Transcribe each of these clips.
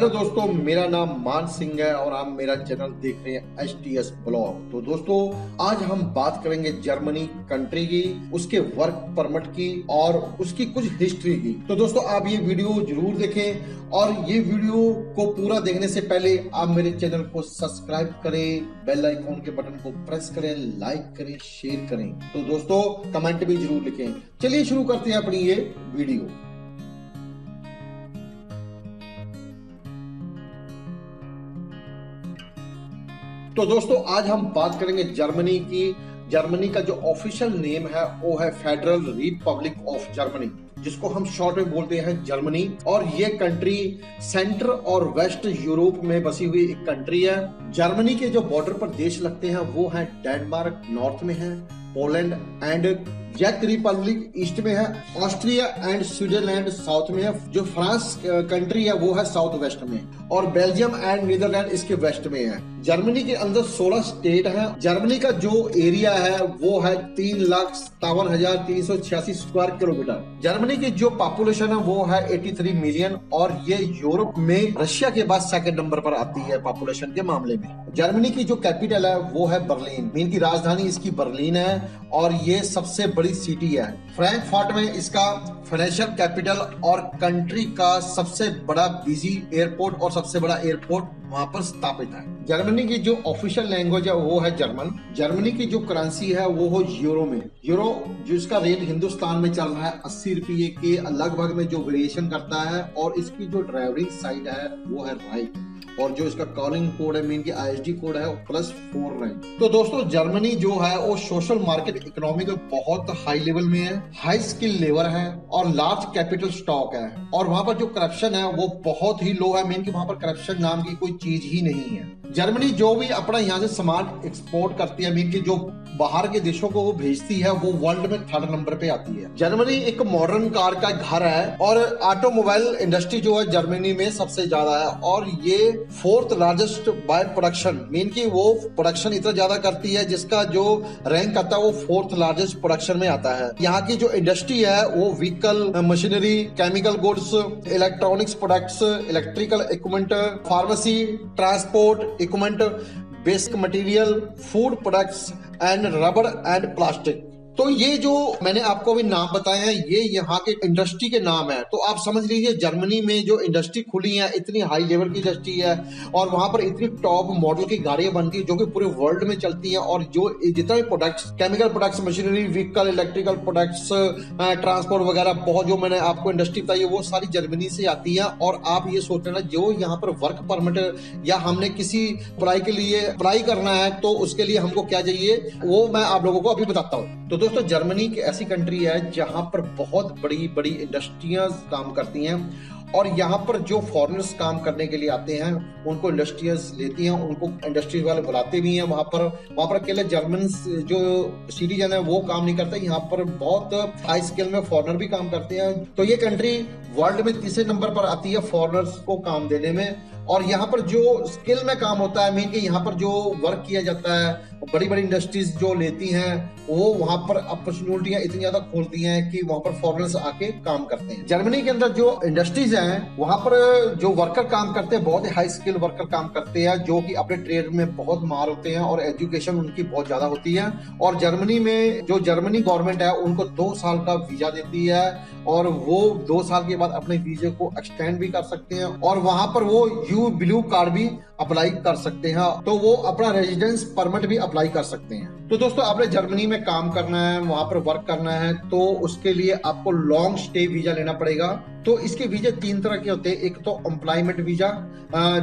Hello दोस्तों, मेरा नाम मान सिंह है और आप मेरा चैनल देख रहे हैं HTS ब्लॉग। तो दोस्तों, आज हम बात करेंगे जर्मनी कंट्री की, उसके वर्क परमिट की और उसकी कुछ हिस्ट्री की। तो दोस्तों, आप ये वीडियो जरूर देखें और ये वीडियो को पूरा देखने से पहले आप मेरे चैनल को सब्सक्राइब करें, बेल आइकॉन के बटन को प्रेस करें, लाइक करें, शेयर करें। तो दोस्तों, कमेंट भी जरूर लिखें। चलिए शुरू करते हैं अपनी ये वीडियो। तो दोस्तों, आज हम बात करेंगे जर्मनी की। जर्मनी का जो ऑफिशियल नेम है वो है फेडरल रिपब्लिक ऑफ जर्मनी, जिसको हम शॉर्ट में बोलते हैं जर्मनी। और ये कंट्री सेंटर और वेस्ट यूरोप में बसी हुई एक कंट्री है। जर्मनी के जो बॉर्डर पर देश लगते हैं वो है डेनमार्क नॉर्थ में है, पोलैंड एंड चेक रिपब्लिक ईस्ट में है, ऑस्ट्रिया एंड स्विट्जरलैंड साउथ में है, जो फ्रांस कंट्री है वो है साउथ वेस्ट में, और बेल्जियम एंड नीदरलैंड इसके वेस्ट में है। जर्मनी के अंदर 16 स्टेट है। जर्मनी का जो एरिया है वो है 3,57,386 स्क्वायर किलोमीटर। जर्मनी की जो पॉपुलेशन है वो है 83 मिलियन और ये यूरोप में रशिया के बाद सेकंड नंबर पर आती है पॉपुलेशन के मामले में। जर्मनी की जो कैपिटल है वो है बर्लिन, इनकी राजधानी इसकी बर्लिन है और ये सबसे बड़ी सिटी है। फ्रैंकफर्ट में इसका फाइनेंशियल कैपिटल और कंट्री का सबसे बड़ा बिजी एयरपोर्ट और सबसे बड़ा एयरपोर्ट वहां पर स्थापित है। जर्मनी की जो ऑफिशियल लैंग्वेज है वो है जर्मन। जर्मनी की जो करेंसी है वो हो यूरो में। यूरो जिसका रेट हिंदुस्तान में चल रहा है 80 रुपये के लगभग में, जो वेरिएशन करता है। और इसकी जो ड्राइवरिंग साइड है वो है राइट, और जो इसका कॉलिंग कोड है मीन की ISD कोड है वो +49। तो दोस्तों, जर्मनी जो है वो सोशल मार्केट इकोनॉमी में बहुत हाई लेवल में है, हाई स्किल लेबर है और लार्ज कैपिटल स्टॉक है। और वहां पर जो करप्शन है वो बहुत ही लो है, मीन की वहां पर करप्शन नाम की कोई चीज ही नहीं है। जर्मनी जो भी अपना यहाँ से सामान एक्सपोर्ट करती है, मीन की जो बाहर के देशों को वो भेजती है, वो वर्ल्ड में 3rd नंबर पे आती है। जर्मनी एक मॉडर्न कार का घर है और ऑटोमोबाइल इंडस्ट्री जो है जर्मनी में सबसे ज्यादा है, और ये 4th largest by production, mean की वो प्रोडक्शन इतना ज्यादा करती है जिसका जो रैंक आता है वो 4th लार्जेस्ट प्रोडक्शन में आता है। यहाँ की जो इंडस्ट्री है वो vehicle, machinery, chemical goods, electronics products, electrical equipment, pharmacy, transport equipment, basic material, food products and rubber and plastic. तो ये जो मैंने आपको अभी नाम बताए हैं ये यहाँ के इंडस्ट्री के नाम है। तो आप समझ लीजिए जर्मनी में जो इंडस्ट्री खुली है इतनी हाई लेवल की इंडस्ट्री है और वहां पर इतनी टॉप मॉडल की गाड़ियां बनती है जो कि पूरे वर्ल्ड में चलती हैं। और जो जितना भी products, chemical products, machinery, vehicle, electrical products, transport वगैरह, बहुत जो मैंने आपको इंडस्ट्री बताई है वो सारी जर्मनी से आती है। और आप ये सोच लेना, जो यहाँ पर वर्क परमिट या हमने किसी अप्लाई के लिए अप्लाई करना है तो उसके लिए हमको क्या चाहिए वो मैं आप लोगों को अभी बताता हूँ। तो दोस्तों, जर्मनी एक ऐसी कंट्री है जहां पर बहुत बड़ी बड़ी इंडस्ट्रियां काम करती हैं और यहाँ पर जो फॉरेनर्स काम करने के लिए आते हैं उनको इंडस्ट्रीज लेती हैं, उनको इंडस्ट्रीज वाले बुलाते भी हैं। वहां पर अकेले जर्मन जो सिटीजन है वो काम नहीं करते, यहाँ पर बहुत हाई स्केल में फॉरेनर भी काम करते हैं। तो ये कंट्री वर्ल्ड में तीसरे नंबर पर आती है फॉरेनर्स को काम देने में। और यहाँ पर जो स्किल में काम होता है, मीन कि यहाँ पर जो वर्क किया जाता है, बड़ी बड़ी इंडस्ट्रीज जो लेती हैं वो वहां पर अपॉर्चुनिटियां इतनी ज्यादा खोलती हैं कि वहां पर फॉरेनर्स आके काम करते हैं। जर्मनी के अंदर जो इंडस्ट्रीज हैं वहां पर जो वर्कर काम करते हैं बहुत ही हाई स्किल वर्कर काम करते हैं, जो कि अपने ट्रेड में बहुत मार होते हैं और एजुकेशन उनकी बहुत ज्यादा होती है। और जर्मनी में जो जर्मनी गवर्नमेंट है उनको 2 साल का वीजा देती है और वो 2 साल के बाद अपने वीजे को एक्सटेंड भी कर सकते हैं और वहां पर वो यू ब्लू कार्ड भी अप्लाई कर सकते हैं, तो वो अपना रेजिडेंस परमिट भी अप्लाई कर सकते हैं। तो दोस्तों, आपने जर्मनी में काम करना है, वहां पर वर्क करना है, तो उसके लिए आपको लॉन्ग स्टे वीजा लेना पड़ेगा। तो इसके वीजे 3 तरह के होते हैं। एक तो एम्प्लॉयमेंट वीजा,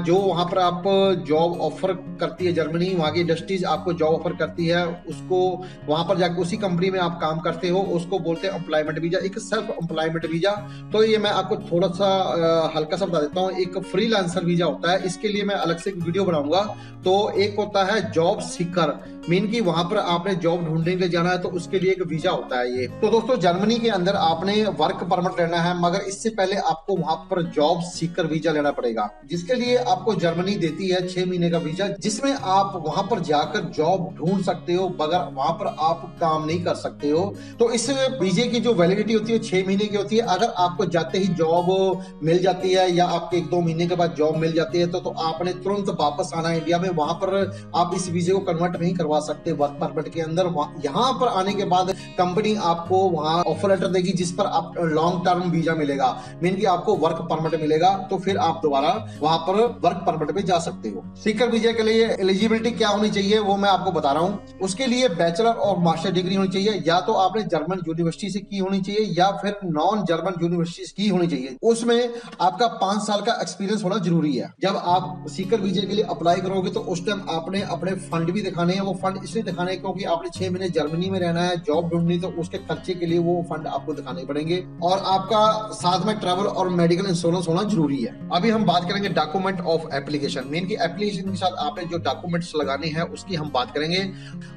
जो वहां पर आप जॉब ऑफर करती है जर्मनी, वहां की इंडस्ट्रीज आपको जॉब ऑफर करती है, उसको वहां पर जाकर उसी कंपनी में आप काम करते हो, उसको बोलते हैं एम्प्लॉयमेंट वीजा। एक सेल्फ एम्प्लॉयमेंट वीजा, तो ये मैं आपको थोड़ा सा हल्का सा बता देता हूँ। एक फ्रीलांसर वीजा होता है, इसके लिए मैं अलग से एक वीडियो बनाऊंगा। तो एक होता है जॉब सीकर, मीन की वहां पर आपने जॉब ढूंढने के लिए जाना है तो उसके लिए एक वीजा होता है ये। तो दोस्तों, जर्मनी के अंदर आपने वर्क परमिट लेना है, मगर इससे पहले आपको वहां पर जॉब सीकर वीजा लेना पड़ेगा, जिसके लिए आपको जर्मनी देती है 6 महीने का वीजा, जिसमें आप वहां पर जाकर जॉब ढूंढ सकते हो बगैर वहां पर आप काम नहीं कर सकते हो। तो इस वीजे की जो वैलिडिटी होती है 6 महीने की होती है। अगर आपको जाते ही जॉब मिल जाती है या आपके 1-2 महीने के बाद जॉब मिल जाती है तो आपने तुरंत वापस आना है इंडिया में। वहां पर आप इस वीजे को कन्वर्ट नहीं करवा सकते वर्क परमिट के अंदर। यहाँ पर आने के बाद कंपनी आपको वहां ऑफर लेटर देगी जिस पर आप लॉन्ग टर्म वीजा मिलेगा, मीन कि आपको वर्क परमिट मिलेगा, तो फिर आप दोबारा वहां पर वर्क परमिट पे जा सकते हो। सीकर वीजा के लिए एलिजिबिलिटी क्या होनी चाहिए वो मैं आपको बता रहा हूँ। उसके लिए बैचलर और मास्टर डिग्री होनी चाहिए, या तो आपने जर्मन यूनिवर्सिटी से की होनी चाहिए या फिर नॉन जर्मन यूनिवर्सिटी से की होनी चाहिए। उसमें आपका 5 साल का एक्सपीरियंस होना जरूरी है। जब आप सीकर वीजा के लिए अप्लाई करोगे तो उस टाइम आपने अपने फंड भी दिखाने हैं। वो फंड इसलिए दिखाने हैं क्योंकि आपने 6 महीने जर्मनी में रहना है, जॉब ढूंढनी, तो उसके खर्चे के लिए वो फंड आपको दिखाने पड़ेंगे। और आपका साथ में ट्रैवल और मेडिकल इंश्योरेंस होना जरूरी है। अभी हम बात करेंगे डॉक्यूमेंट ऑफ एप्लीकेशन, मीन की एप्लीकेशन के साथ आपने जो डॉक्यूमेंट्स लगाने हैं उसकी हम बात करेंगे।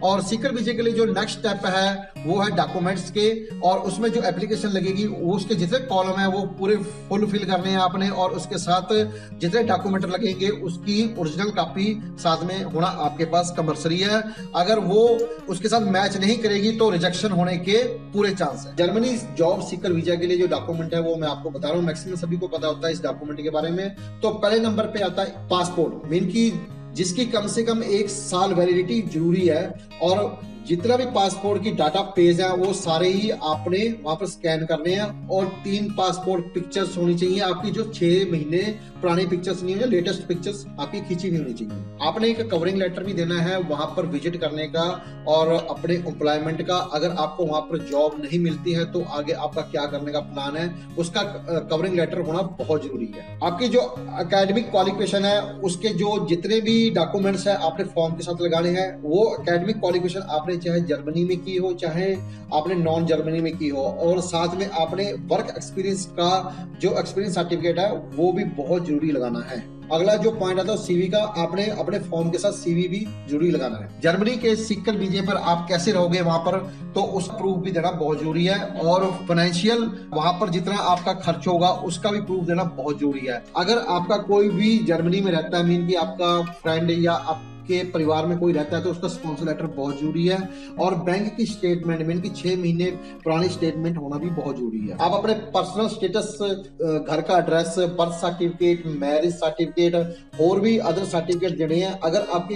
और सीकर वीजा के लिए जो नेक्स्ट स्टेप है वो है डॉक्यूमेंट्स के, और उसमें जो एप्लीकेशन लगेगी उसके जितने कॉलम है वो पूरे फुल फिल करने हैं आपने, और उसके साथ जितने डॉक्यूमेंट लगेंगे उसकी ओरिजिनल कॉपी साथ में होना आपके पास कंपल्सरी है। अगर वो उसके साथ मैच नहीं करेगी तो रिजेक्शन होने के पूरे चांस है। जर्मनी जॉब सीकर वीजा के लिए जो डॉक्यूमेंट है वो मैं आपको बता रहा हूँ, मैक्सिमम सभी को पता होता है इस डॉक्यूमेंट के बारे में। तो पहले नंबर पे आता है पासपोर्ट, मीन की जिसकी कम से कम 1 साल वैलिडिटी जरूरी है, और जितना भी पासपोर्ट की डाटा पेज है वो सारे ही आपने वहां पर स्कैन करने हैं। और 3 पासपोर्ट पिक्चर्स होनी चाहिए आपकी, जो 6 महीने पुरानी पिक्चर्स नहीं है, लेटेस्ट पिक्चर्स आपकी खींची हुई होनी चाहिए। आपने एक कवरिंग लेटर भी देना है वहां पर विजिट करने का और अपने एम्प्लॉयमेंट का। अगर आपको वहां पर जॉब नहीं मिलती है तो आगे आपका क्या करने का प्लान है, उसका कवरिंग लेटर होना बहुत जरूरी है। आपकी जो एकेडमिक क्वालिफिकेशन है उसके जो जितने भी डॉक्यूमेंट्स है आपने फॉर्म के साथ लगाने हैं। वो एकेडमिक क्वालिफिकेशन आपने चाहे जर्मनी में की हो चाहे आपने नॉन जर्मनी में की हो, और साथ में आपने वर्क एक्सपीरियंस का जो एक्सपीरियंस सर्टिफिकेट है वो भी बहुत जरूरी लगाना है। अगला जो पॉइंट आता है सीवी का, आपने अपने फॉर्म के साथ सीवी भी जरूरी लगाना है। जर्मनी के सीकर वीजे पर आप कैसे रहोगे वहां पर, तो उस प्रूफ भी देना बहुत जरूरी है। और फाइनेंशियल वहां पर जितना आपका खर्च होगा उसका भी प्रूफ देना बहुत जरूरी है। अगर आपका कोई भी जर्मनी में रहता है, मीन की आपका फ्रेंड या आपके परिवार में कोई रहता है, तो उसका स्पॉन्सर लेटर बहुत जरूरी है। और बैंक की स्टेटमेंट, मीन की 6 महीने पुरानी स्टेटमेंट होना भी बहुत जरूरी है। आप अपने पर्सनल स्टेटस, घर का address, birth certificate, marriage certificate और भी अदर सर्टिफिकेट देने हैं। अगर आपकी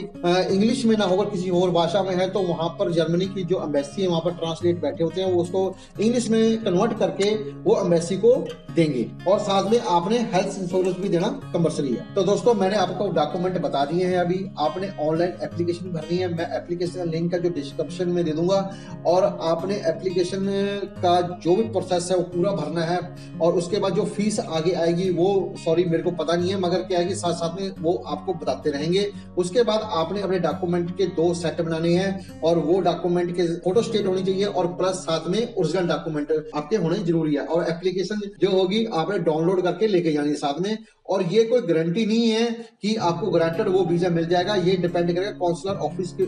इंग्लिश में ना होकर किसी और भाषा में है तो वहां पर जर्मनी की जो एम्बेसी है वहां पर ट्रांसलेट बैठे होते हैं, वो उसको इंग्लिश में कन्वर्ट करके वो एम्बेसी को देंगे। और साथ में आपने हेल्थ इंश्योरेंस भी देना कंपल्सरी है। तो दोस्तों मैंने आपको डॉक्यूमेंट बता दिए हैं। अभी आपने ऑनलाइन एप्लीकेशन भरनी है, मैं एप्लीकेशन लिंक का जो डिस्क्रिप्शन में दे दूंगा, और आपने एप्लीकेशन का जो भी प्रोसेस है वो पूरा भरना है। और उसके बाद जो फीस आगे आएगी वो सॉरी मेरे को पता नहीं है, मगर क्या है कि साथ साथ में वो आपको बताते रहेंगे। उसके बाद आपने अपने डॉक्यूमेंट के 2 सेट बनाने हैं, और वो डॉक्यूमेंट के फोटो स्टेट होनी चाहिए और प्लस साथ में ओरिजिनल डॉक्यूमेंट आपके होने जरूरी है। और एप्लीकेशन जो होगी आपने डाउनलोड करके लेके जानी है साथ में। और ये कोई गारंटी नहीं है कि आपको गारंटेड वो वीजा मिल जाएगा, ये डिपेंड करेगा काउंसलर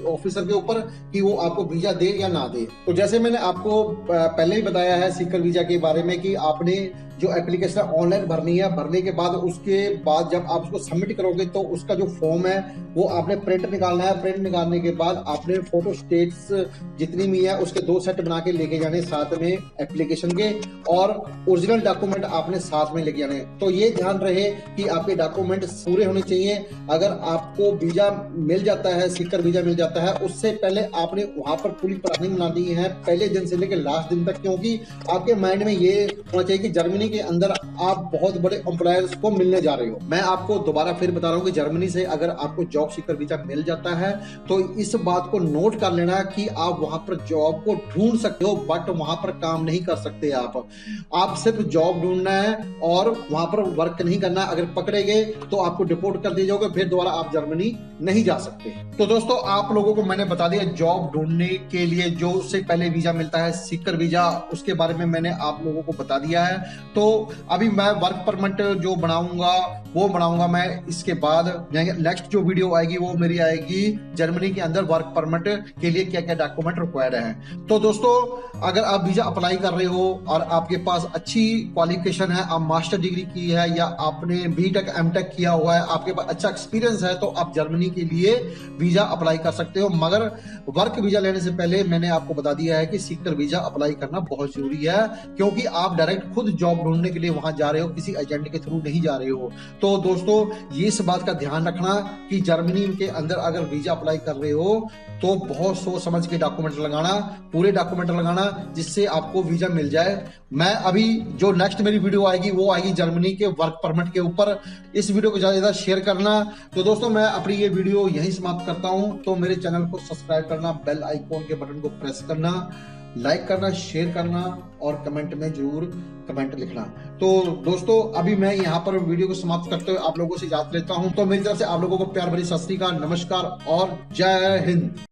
ऑफिसर के ऊपर कि वो आपको वीजा दे या ना दे। तो जैसे मैंने आपको पहले ही बताया है सीकर वीजा के बारे में कि आपने जो एप्लीकेशन ऑनलाइन भरनी है, भरने के बाद उसके बाद जब आप उसको सबमिट करोगे तो उसका जो फॉर्म है वो आपने प्रिंट निकालना है। प्रिंट निकालने के बाद आपने फोटो स्टेट्स जितनी भी है उसके 2 सेट बना के लेके जाने साथ में एप्लीकेशन के, और ओरिजिनल डॉक्यूमेंट आपने साथ में लेके जाने। तो ये ध्यान रहे कि आपके डॉक्यूमेंट पूरे होने चाहिए। अगर आपको वीजा मिल जाता है, सीकर वीजा मिल जाता है, उससे पहले आपने वहां पर पूरी प्लानिंग बनानी है पहले दिन से लेकर लास्ट दिन तक, क्योंकि आपके माइंड में ये होना चाहिए कि जर्मनी के अंदर आप बहुत बड़े एम्प्लॉयर्स को मिलने जा रहे हो। मैं आपको दोबारा फिर बता रहा हूँ कि जर्मनी से अगर आपको जॉब सीकर वीजा मिल जाता है तो इस बात को नोट कर लेना कि आप वहां पर जॉब को ढूंढ सकते हो, बट वहां पर काम नहीं कर सकते। आप सिर्फ जॉब ढूंढना है और वहां पर वर्क नहीं करना। अगर पकड़े गए तो आपको डिपोर्ट कर दिए जाओगे, फिर दोबारा आप जर्मनी नहीं जा सकते। तो दोस्तों आप लोगों को मैंने बता दिया जॉब ढूंढने के लिए जो उससे पहले वीजा मिलता है सीकर वीजा, उसके बारे में मैंने आप लोगों को बता दिया है। तो तो अभी मैं वर्क परमिट जो बनाऊंगा मैं इसके बाद। नेक्स्ट जो वीडियो आएगी वो मेरी आएगी जर्मनी के अंदर वर्क परमिट के लिए क्या क्या डॉक्यूमेंट रिक्वायर्ड है। तो दोस्तों अगर आप वीजा अप्लाई कर रहे हो और आपके पास अच्छी क्वालिफिकेशन है, आप मास्टर डिग्री की है या आपने बीटेक एमटेक किया हुआ है, आपके पास अच्छा एक्सपीरियंस है, तो आप जर्मनी के लिए वीजा अप्लाई कर सकते हो। मगर वर्क वीजा लेने से पहले मैंने आपको बता दिया है कि सीकर वीजा अप्लाई करना बहुत जरूरी है, क्योंकि आप डायरेक्ट खुद जॉब ढूंढने के लिए वहां जा रहे हो, किसी एजेंट के थ्रू नहीं जा रहे हो। तो दोस्तों ये इस बात का ध्यान रखना कि जर्मनी के अंदर अगर वीजा अप्लाई कर रहे हो तो बहुत सोच समझ के डॉक्यूमेंट लगाना, पूरे डॉक्यूमेंट लगाना, जिससे आपको वीजा मिल जाए। मैं अभी जो नेक्स्ट मेरी वीडियो आएगी वो आएगी जर्मनी के वर्क परमिट के ऊपर। इस वीडियो को ज्यादा से ज्यादा शेयर करना। तो दोस्तों मैं अपनी ये वीडियो यहीं समाप्त करता हूं। तो मेरे चैनल को सब्सक्राइब करना, बेल आइकॉन के बटन को प्रेस करना, लाइक करना, शेयर करना और कमेंट में जरूर कमेंट लिखना। तो दोस्तों अभी मैं यहाँ पर वीडियो को समाप्त करते हुए आप लोगों से इजाजत लेता हूँ। तो मेरी तरफ से आप लोगों को प्यार भरी सत श्री अकाल, नमस्कार और जय हिंद।